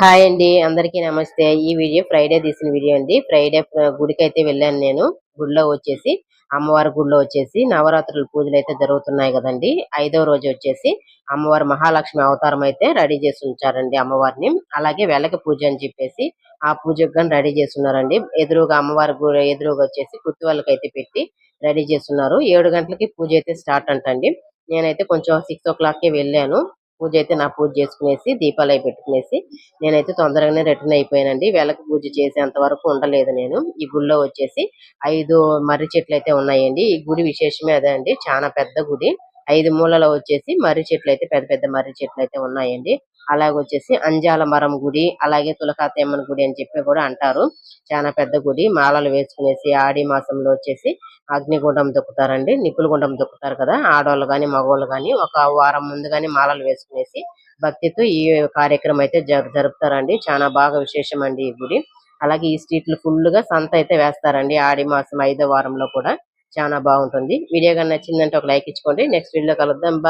Hi అండి, అందరికీ నమస్తే. ఈ వీడియో ఫ్రైడే తీసిన వీడియో అండి. ఫ్రైడే గుడికి అయితే వెళ్ళాను నేను. గుడిలో వచ్చేసి అమ్మవారి గుడిలో వచ్చేసి నవరాత్రుల పూజలు అయితే జరుగుతున్నాయి కదండి. 5వ రోజు వచ్చేసి అమ్మవారి మహాలక్ష్మి అవతారం అయితే రెడీ చేసి ఉంచారండి అమ్మవారిని. అలాగే వెలక పూజ అని చెప్పేసి ఆ పూజకు గాని రెడీ చేస్తున్నారండి. ఎదురుగా అమ్మవారి గుడి ఎదురుగా వచ్చేసి కుత్తి వాళ్ళకైతే పెట్టి రెడీ చేస్తున్నారు. 7 గంటలకి పూజ అయితే స్టార్ట్ అంటండి. నేనైతే కొంచెం 6 o'clockకే వెళ్ళాను. పూజ అయితే నా పూజ చేసుకునేసి దీపాలు అయి పెట్టుకునేసి నేనైతే తొందరగానే రిటర్న్ అయిపోయానండి. వెలక పూజ చేసేంత వరకు ఉండలేదు నేను. ఈ గుడిలో వచ్చేసి 5 మర్రి చెట్లు అయితే ఉన్నాయండి. ఈ గుడి విశేషమే అదే అండి. చాలా పెద్ద గుడి. 5 మూలలో వచ్చేసి మర్రి చెట్లు అయితే పెద్ద పెద్ద మర్రి చెట్లు అయితే ఉన్నాయండి. అలాగొచ్చేసి అంజాల మరం గుడి, అలాగే తులకాతేమ్మన్ గుడి అని చెప్పి కూడా అంటారు. చాలా పెద్ద గుడి. మాలలు వేసుకునేసి ఆడి మాసంలో వచ్చేసి అగ్నిగుండం దొక్కుతారండి. నిప్పుల గుండం దొక్కుతారు కదా, ఆడవాళ్ళు గాని మగవాళ్ళు గాని ఒక వారం ముందు గాని మాలలు వేసుకునేసి భక్తితో ఈ కార్యక్రమం అయితే జరుపుతారండి. చాలా బాగా విశేషం అండి ఈ గుడి. అలాగే ఈ స్ట్రీట్లు ఫుల్ గా సంత అయితే వేస్తారండి. ఆడి మాసం 5వ వారంలో కూడా చాలా బాగుంటుంది. వీడియో గాని నచ్చిందంటే ఒక లైక్ ఇచ్చుకోండి. నెక్స్ట్ వీడియో కలుద్దాం. బాయ్.